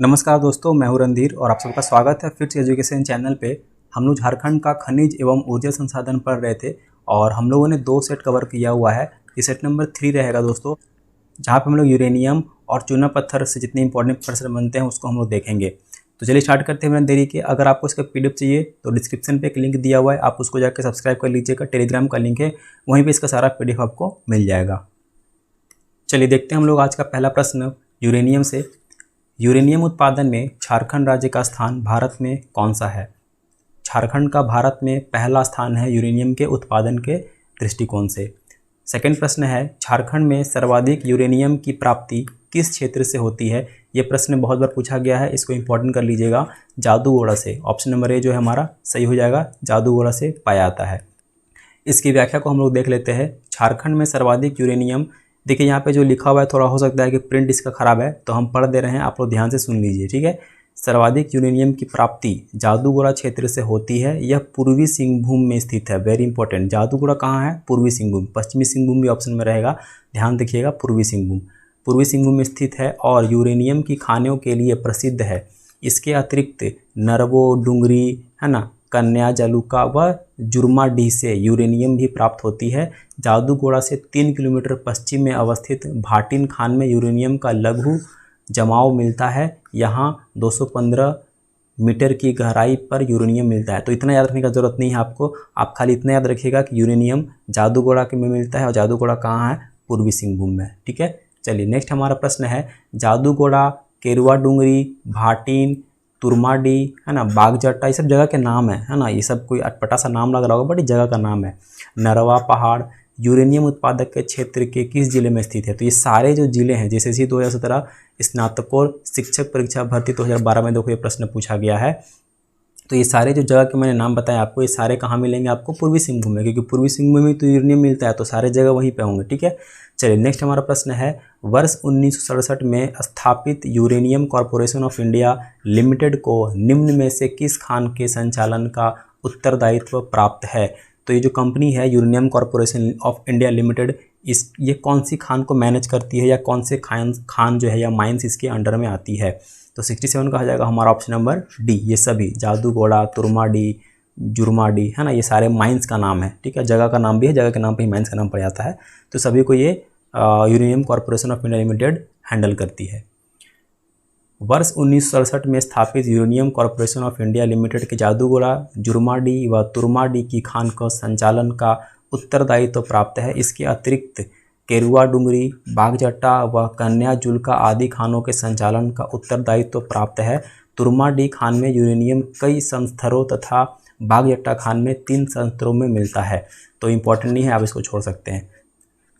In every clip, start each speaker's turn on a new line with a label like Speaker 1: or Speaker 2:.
Speaker 1: नमस्कार दोस्तों, मैं हूं रणधीर और आप सबका स्वागत है फिट्स एजुकेशन चैनल पे। हम लोग झारखंड का खनिज एवं ऊर्जा संसाधन पढ़ रहे थे और हम लोगों ने 2 सेट कवर किया हुआ है। ये सेट नंबर 3 रहेगा दोस्तों, जहाँ पे हम लोग यूरेनियम और चूना पत्थर से जितने इंपॉर्टेंट प्रश्न बनते हैं उसको हम लोग देखेंगे। तो चलिए स्टार्ट करते हैं बिना देरी के। अगर आपको इसका PDF चाहिए तो डिस्क्रिप्शन पे एक लिंक दिया हुआ है, आप उसको जाकर सब्सक्राइब कर लीजिएगा। टेलीग्राम का लिंक है, वहीं पर इसका सारा PDF आपको मिल जाएगा। चलिए देखते हैं हम लोग आज का पहला प्रश्न यूरेनियम से। यूरेनियम उत्पादन में झारखंड राज्य का स्थान भारत में कौन सा है? झारखंड का भारत में पहला स्थान है यूरेनियम के उत्पादन के दृष्टिकोण से। सेकंड प्रश्न है, झारखंड में सर्वाधिक यूरेनियम की प्राप्ति किस क्षेत्र से होती है? ये प्रश्न बहुत बार पूछा गया है, इसको इंपॉर्टेंट कर लीजिएगा। जादूगोड़ा से। ऑप्शन नंबर ए जो है हमारा सही हो जाएगा, जादूगोड़ा से पाया जाता है। इसकी व्याख्या को हम लोग देख लेते हैं। झारखंड में सर्वाधिक यूरेनियम, देखिए यहाँ पे जो लिखा हुआ है थोड़ा हो सकता है कि प्रिंट इसका ख़राब है, तो हम पढ़ दे रहे हैं, आप लोग ध्यान से सुन लीजिए, ठीक है। सर्वाधिक यूरेनियम की प्राप्ति जादूगोड़ा क्षेत्र से होती है। यह पूर्वी सिंहभूम में स्थित है। वेरी इंपॉर्टेंट, जादूगोड़ा कहाँ है? पूर्वी सिंहभूम। पश्चिमी सिंहभूम भी ऑप्शन में रहेगा, ध्यान देखिएगा। पूर्वी सिंहभूम, पूर्वी सिंहभूम में स्थित है और यूरेनियम की खानों के लिए प्रसिद्ध है। इसके अतिरिक्त नरवो, डुंगरी, है ना, कन्या, जलुका व जुर्माडीह से यूरेनियम भी प्राप्त होती है। जादूगोड़ा से 3 किलोमीटर पश्चिम में अवस्थित भाटिन खान में यूरेनियम का लघु जमाव मिलता है। यहाँ 215 मीटर की गहराई पर यूरेनियम मिलता है। तो इतना याद रखने का ज़रूरत नहीं है आपको, आप खाली इतना याद रखिएगा कि यूरेनियम जादूगोड़ा के में मिलता है और जादूगोड़ा कहाँ है? पूर्वी सिंहभूम में, ठीक है। चलिए नेक्स्ट हमारा प्रश्न है, जादूगोड़ा, केरुआ डुंगरी, भाटिन, तुरमाडी, है ना, बागजट्टा, ये सब जगह के नाम है ना। ये सब कोई अटपटा सा नाम लग रहा होगा, बट ये जगह का नाम है। नरवा पहाड़ यूरेनियम उत्पादक के क्षेत्र के किस जिले में स्थित है? तो ये सारे जो जिले हैं, जैसे सी 2017 स्नातकोत्तर शिक्षक परीक्षा भर्ती 2012 में देखो ये प्रश्न पूछा गया है। तो ये सारे जो जगह के मैंने नाम बताए आपको, ये सारे कहाँ मिलेंगे आपको? पूर्वी सिंहभूम में, क्योंकि पूर्वी सिंहभूम में तो यूरेनियम मिलता है, तो सारे जगह वहीं पे होंगे, ठीक है। चलिए नेक्स्ट हमारा प्रश्न है, वर्ष 1967 में स्थापित uranium corporation of India limited को निम्न में से किस खान के संचालन का उत्तरदायित्व प्राप्त है? तो ये जो कंपनी है uranium corporation of India limited, ये कौन सी खान को मैनेज करती है या कौन से खान जो है या माइंस इसके अंडर में आती है? तो 67 का हो जाएगा हमारा ऑप्शन नंबर डी। ये सभी जादूगोड़ा, तुरमाडी, जुर्माडी, है ना, ये सारे माइंस का नाम है, ठीक है। जगह का नाम भी है, जगह के नाम पे ही माइंस का नाम पड़ जाता है। तो सभी को ये uranium corporation of India limited handle करती है। वर्ष 1967 में स्थापित uranium corporation of India limited के जादूगोड़ा, जुर्माडी व तुरमाडी की खान का संचालन का उत्तरदायित्व प्राप्त है। इसके अतिरिक्त केरुआ डुंगरी, बागजट्टा व कन्या जुल्का आदि खानों के संचालन का उत्तरदायित्व प्राप्त है। तुरमाडी खान में यूरेनियम कई संस्तरों तथा बागजट्टा खान में 3 संस्तरों में मिलता है। तो इम्पोर्टेंट नहीं है, आप इसको छोड़ सकते हैं।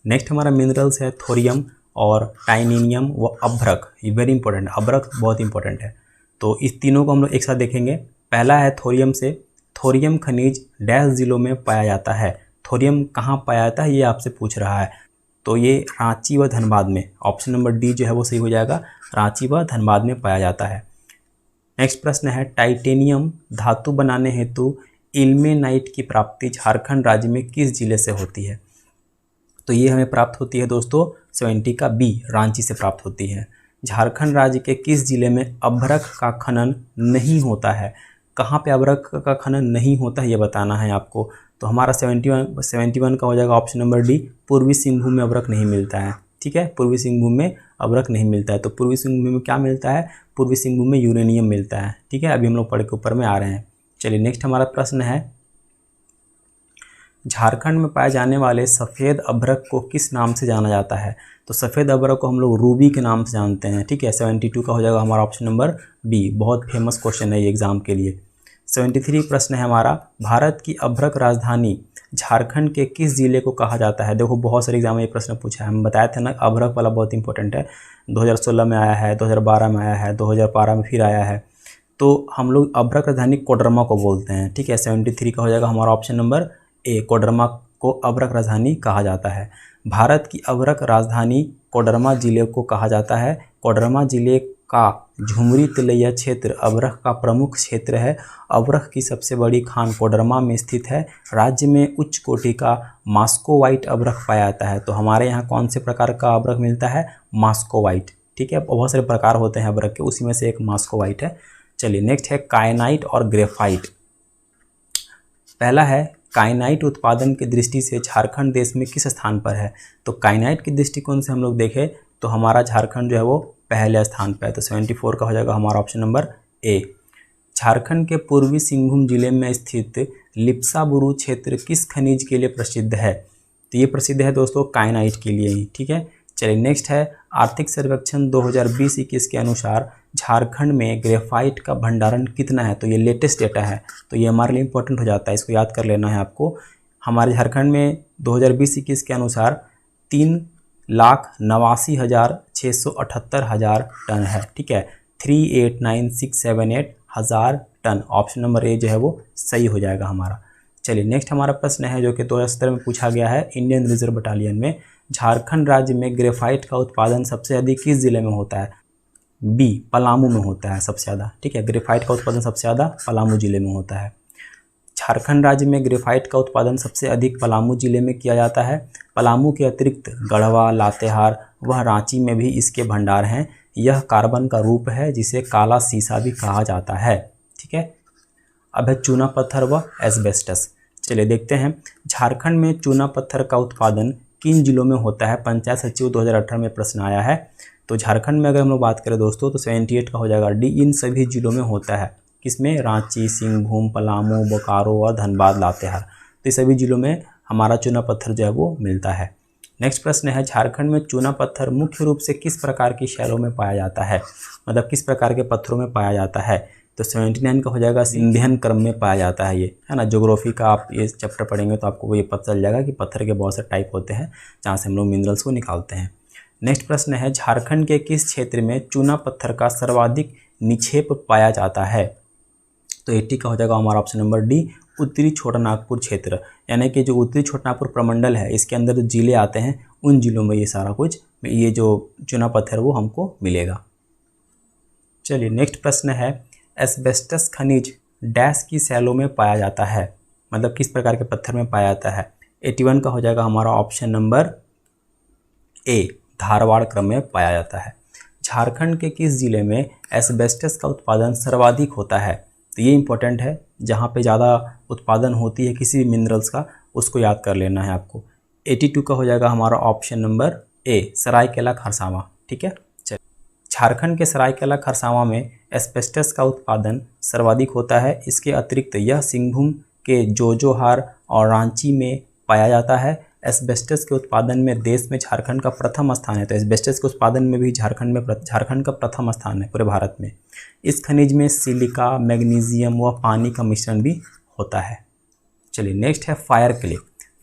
Speaker 1: नेक्स्ट हमारा मिनरल्स है थोरियम और टाइटेनियम व अभ्रक। ये वेरी इंपॉर्टेंट है, अभ्रक बहुत इंपॉर्टेंट है। तो इस तीनों को हम लोग एक साथ देखेंगे। पहला है थोरियम से। थोरियम खनिज डैश जिलों में पाया जाता है? थोरियम कहाँ पाया जाता है ये आपसे पूछ रहा है। तो ये रांची व धनबाद में, ऑप्शन नंबर डी जो है वो सही हो जाएगा, रांची व धनबाद में पाया जाता है। नेक्स्ट प्रश्न है, टाइटेनियम धातु बनाने हेतु इल्मेनाइट की प्राप्ति झारखंड राज्य में किस जिले से होती है? तो ये हमें प्राप्त होती है दोस्तों 70 का बी, रांची से प्राप्त होती है। झारखंड राज्य के किस जिले में अभ्रक का खनन नहीं होता है? कहाँ पे अभ्रक का खनन नहीं होता है ये बताना है आपको। तो हमारा 71 का हो जाएगा ऑप्शन नंबर डी, पूर्वी सिंहभूम में अभ्रक नहीं मिलता है, ठीक है। पूर्वी सिंहभूम में अभ्रक नहीं मिलता है। तो पूर्वी सिंहभूम में क्या मिलता है? पूर्वी सिंहभूम में यूरेनियम मिलता है, ठीक है। अभी हम लोग पढ़ के ऊपर में आ रहे हैं। चलिए नेक्स्ट हमारा प्रश्न है, झारखंड में पाए जाने वाले सफ़ेद अभ्रक को किस नाम से जाना जाता है? तो सफ़ेद अभ्रक को हम लोग रूबी के नाम से जानते हैं, ठीक है। 72 का हो जाएगा हमारा ऑप्शन नंबर बी, बहुत फेमस क्वेश्चन है ये एग्जाम के लिए। 73 प्रश्न है हमारा, भारत की अभ्रक राजधानी झारखंड के किस जिले को कहा जाता है? देखो बहुत सारे एग्जाम में ये प्रश्न पूछा है, हम बताए थे ना, अभ्रक वाला बहुत इंपॉर्टेंट है। 2016 में आया है, 2012 में आया है, 2012 में फिर आया है। तो हम लोग अभ्रक राजधानी कोडरमा को बोलते हैं, ठीक है। 73 का हो जाएगा हमारा ऑप्शन नंबर ए, कोडरमा को अभ्रक राजधानी कहा जाता है। भारत की अभ्रक राजधानी कोडरमा जिले को कहा जाता है। कोडरमा जिले का झुमरी तिलैया क्षेत्र अभ्रक का प्रमुख क्षेत्र है। अभ्रक की सबसे बड़ी खान कोडरमा में स्थित है। राज्य में उच्च कोटि का मास्को वाइट अभ्रक पाया जाता है। तो हमारे यहाँ कौन से प्रकार का अभ्रक मिलता है? मास्को वाइट, ठीक है, बहुत सारे प्रकार होते हैं अभ्रक के, उसी में से एक मॉस्कोवाइट है। चलिए नेक्स्ट है काइनाइट और ग्रेफाइट। पहला है काइनाइट उत्पादन की दृष्टि से झारखंड देश में किस स्थान पर है। तो काइनाइट की दृष्टिकोण से हम लोग देखें तो हमारा झारखंड जो है वो पहले स्थान पर है, तो 74 का हो जाएगा हमारा ऑप्शन नंबर ए। झारखंड के पूर्वी सिंहभूम जिले में स्थित लिप्साबुरु क्षेत्र किस खनिज के लिए प्रसिद्ध है। तो ये प्रसिद्ध है दोस्तों काइनाइट के लिए ही, ठीक है। चलिए नेक्स्ट है आर्थिक सर्वेक्षण 2020-21 के अनुसार झारखंड में ग्रेफाइट का भंडारण कितना है। तो ये लेटेस्ट डेटा है, तो ये हमारे लिए इंपॉर्टेंट हो जाता है, इसको याद कर लेना है आपको। हमारे झारखंड में 2020-21 के अनुसार 3,89,678 टन है, ठीक है। 389,678 हज़ार टन, ऑप्शन नंबर ए जो है वो सही हो जाएगा हमारा। चलिए नेक्स्ट हमारा प्रश्न है जो कि 2017 में पूछा गया है, इंडियन रिजर्व बटालियन में झारखंड राज्य में ग्रेफाइट का उत्पादन सबसे अधिक किस जिले में होता है। बी पलामू में होता है सबसे ज़्यादा, ठीक है। ग्रेफाइट का उत्पादन सबसे ज़्यादा पलामू जिले में होता है। झारखंड राज्य में ग्रेफाइट का उत्पादन सबसे अधिक पलामू जिले में किया जाता है। पलामू के अतिरिक्त गढ़वा, लातेहार व रांची में भी इसके भंडार हैं। यह कार्बन का रूप है जिसे काला सीसा भी कहा जाता है, ठीक है। अब है चूना पत्थर व एस्बेस्टस। चलिए देखते हैं झारखंड में चूना पत्थर का उत्पादन किन जिलों में होता है। पंचायत सचिव 2018 में प्रश्न आया है। तो झारखंड में अगर हम लोग बात करें दोस्तों तो 78 का हो जाएगा डी, इन सभी जिलों में होता है। किसमें, रांची, सिंहभूम, पलामू, बोकारो और धनबाद, लातेहार, तो ये सभी जिलों में हमारा चूना पत्थर जो है वो मिलता है। नेक्स्ट प्रश्न है झारखंड में चूना पत्थर मुख्य रूप से किस प्रकार की शैलों में पाया जाता है, मतलब किस प्रकार के पत्थरों में पाया जाता है। तो 79 का हो जाएगा सिंधियन क्रम में पाया जाता है, ये है ना। ज्योग्राफी का आप ये चैप्टर पढ़ेंगे तो आपको ये पता चल जाएगा कि पत्थर के बहुत से टाइप होते हैं जहाँ से हम लोग मिनरल्स को निकालते हैं। नेक्स्ट प्रश्न है झारखंड के किस क्षेत्र में चूना पत्थर का सर्वाधिक निक्षेप पाया जाता है। तो 80 का हो जाएगा हमारा ऑप्शन नंबर डी, उत्तरी छोटानागपुर क्षेत्र, यानी कि जो उत्तरी छोटानागपुर प्रमंडल है इसके अंदर जो जिले आते हैं उन जिलों में ये सारा कुछ, ये जो चूना पत्थर वो हमको मिलेगा। चलिए नेक्स्ट प्रश्न है एस्बेस्टस खनिज डैश की शैलों में पाया जाता है, मतलब किस प्रकार के पत्थर में पाया जाता है। 81 का हो जाएगा हमारा ऑप्शन नंबर ए, धारवाड़ क्रम में पाया जाता है। झारखंड के किस जिले में एस्बेस्टस का उत्पादन सर्वाधिक होता है। तो ये इंपॉर्टेंट है, जहाँ पे ज़्यादा उत्पादन होती है किसी भी मिनरल्स का उसको याद कर लेना है आपको। 82 का हो जाएगा हमारा option number A, Seraikela Kharsawan, ठीक है। चलिए झारखंड के सरायकेला खरसावां में एस्बेस्टस का उत्पादन सर्वाधिक होता है। इसके अतिरिक्त यह सिंहभूम के जोजोहार और रांची में पाया जाता है। एस्बेस्टस के उत्पादन में देश में झारखंड का प्रथम स्थान है, तो एस्बेस्टस के उत्पादन में भी झारखंड का प्रथम स्थान है पूरे भारत में। इस खनिज में सिलिका, मैग्नीशियम व पानी का मिश्रण भी होता है। चलिए नेक्स्ट है फायर क्ले।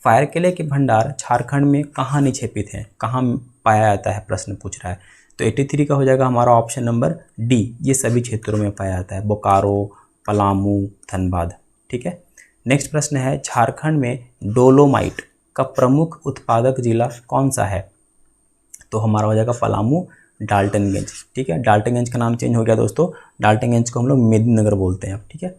Speaker 1: फायर क्ले के भंडार झारखंड में कहाँ निक्षेपित हैं, कहाँ पाया जाता है, प्रश्न पूछ रहा है। तो 83 का हो जाएगा हमारा ऑप्शन नंबर डी, ये सभी क्षेत्रों में पाया जाता है, बोकारो, पलामू, धनबाद, ठीक है। नेक्स्ट प्रश्न है झारखंड में डोलोमाइट का प्रमुख उत्पादक जिला कौन सा है। तो हमारा हो जाएगा पलामू, डाल्टनगंज, ठीक है। डाल्टनगंज का नाम चेंज हो गया दोस्तों, डाल्टनगंज को हम लोग मेदिनीनगर बोलते हैं अब, ठीक है।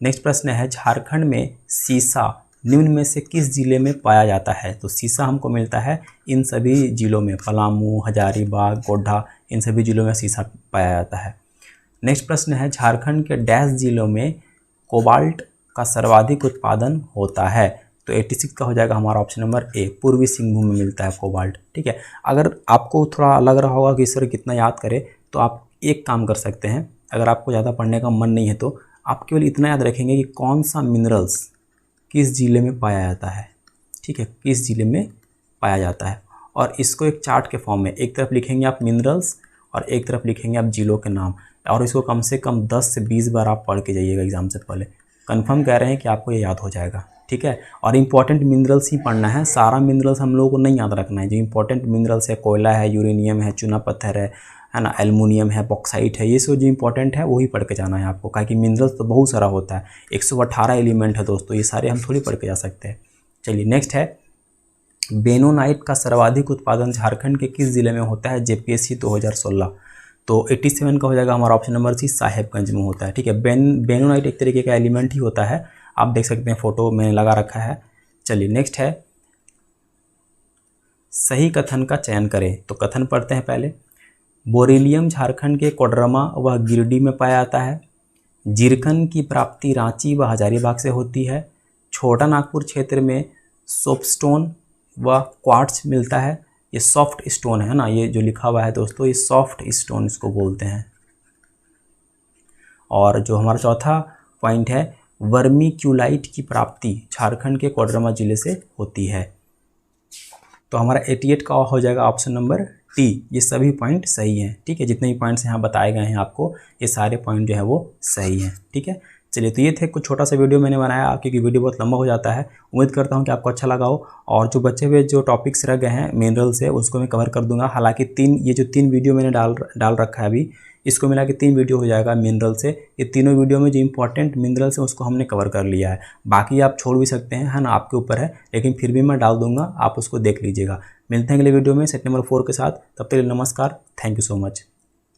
Speaker 1: नेक्स्ट प्रश्न है झारखंड में सीसा निम्न में से किस जिले में पाया जाता है। तो सीसा हमको मिलता है इन सभी जिलों में, पलामू, हजारीबाग, गोड्डा, इन सभी जिलों में सीसा पाया जाता है। नेक्स्ट प्रश्न है झारखंड के डैश जिलों में कोबाल्ट का सर्वाधिक उत्पादन होता है। तो 86 का हो जाएगा हमारा ऑप्शन नंबर ए, पूर्वी सिंहभूम में मिलता है कोबाल्ट, ठीक है। अगर आपको थोड़ा लग रहा होगा कि सर कितना याद करें, तो आप एक काम कर सकते हैं, अगर आपको ज़्यादा पढ़ने का मन नहीं है तो आप केवल इतना याद रखेंगे कि कौन सा मिनरल्स किस जिले में पाया जाता है, ठीक है, किस जिले में पाया जाता है। और इसको एक चार्ट के फॉर्म में एक तरफ लिखेंगे आप मिनरल्स और एक तरफ लिखेंगे आप जिलों के नाम, और इसको कम से कम 10 से 20 बार आप पढ़ के जाइएगा एग्जाम से पहले। कंफर्म कह रहे हैं कि आपको ये याद हो जाएगा, ठीक है। और इंपॉर्टेंट मिनरल्स ही पढ़ना है, सारा मिनरल्स हम लोगों को नहीं याद रखना है। जो इंपॉर्टेंट मिनरल्स है, कोयला है, यूरेनियम है, चूना पत्थर है ना, एल्युमिनियम है, बॉक्साइट है, ये सब जो इंपॉर्टेंट है वही पढ़ के जाना है आपको, क्योंकि मिनरल्स तो बहुत सारा होता है, 118 एलिमेंट है दोस्तों, ये सारे हम थोड़ी पढ़ के जा सकते हैं। चलिए नेक्स्ट है बेनोनाइट का सर्वाधिक उत्पादन झारखंड के किस जिले में होता है, जेपीएससी 2016। तो 87 का हो जाएगा हमारा ऑप्शन नंबर सी, साहेबगंज में होता है, ठीक है। बेनोनाइट एक तरीके का एलिमेंट ही होता है, आप देख सकते हैं फोटो मैंने लगा रखा है। चलिए नेक्स्ट है सही कथन का चयन करें। तो कथन पढ़ते हैं पहले। बोरिलियम झारखंड के कोडरमा व गिरिडीह में पाया जाता है। जिरकन की प्राप्ति रांची व हजारीबाग से होती है। छोटा नागपुर क्षेत्र में सोपस्टोन व क्वार्ट्ज मिलता है। ये सॉफ्ट स्टोन है ना, ये जो लिखा हुआ है दोस्तों, ये सॉफ्ट स्टोन इसको बोलते हैं। और जो हमारा चौथा पॉइंट है, वर्मीक्यूलाइट की प्राप्ति झारखंड के कोडरमा जिले से होती है। तो हमारा 88 का हो जाएगा ऑप्शन नंबर टी। ये सभी पॉइंट सही हैं, ठीक है। जितने भी पॉइंट्स यहाँ बताए गए हैं आपको, ये सारे पॉइंट जो है वो सही हैं, ठीक है। चलिए, तो ये थे कुछ छोटा सा वीडियो मैंने बनाया, क्योंकि वीडियो बहुत लंबा हो जाता है। उम्मीद करता हूँ कि आपको अच्छा लगा हो। और जो बचे हुए जो टॉपिक्स रह गए हैं मिनरल से, उसको मैं कवर कर दूंगा। हालांकि ये जो तीन वीडियो मैंने डाल रखा है अभी, इसको मिला के 3 वीडियो हो जाएगा मिनरल से। ये तीनों वीडियो में जो इंपॉर्टेंट मिनरल्स हैं उसको हमने कवर कर लिया है। बाकी आप छोड़ भी सकते हैं, है ना, आपके ऊपर है, लेकिन फिर भी मैं डाल दूंगा, आप उसको देख लीजिएगा। मिलते हैं अगले वीडियो में सेट नंबर 4 के साथ। तब तक के लिए नमस्कार, थैंक यू सो मच।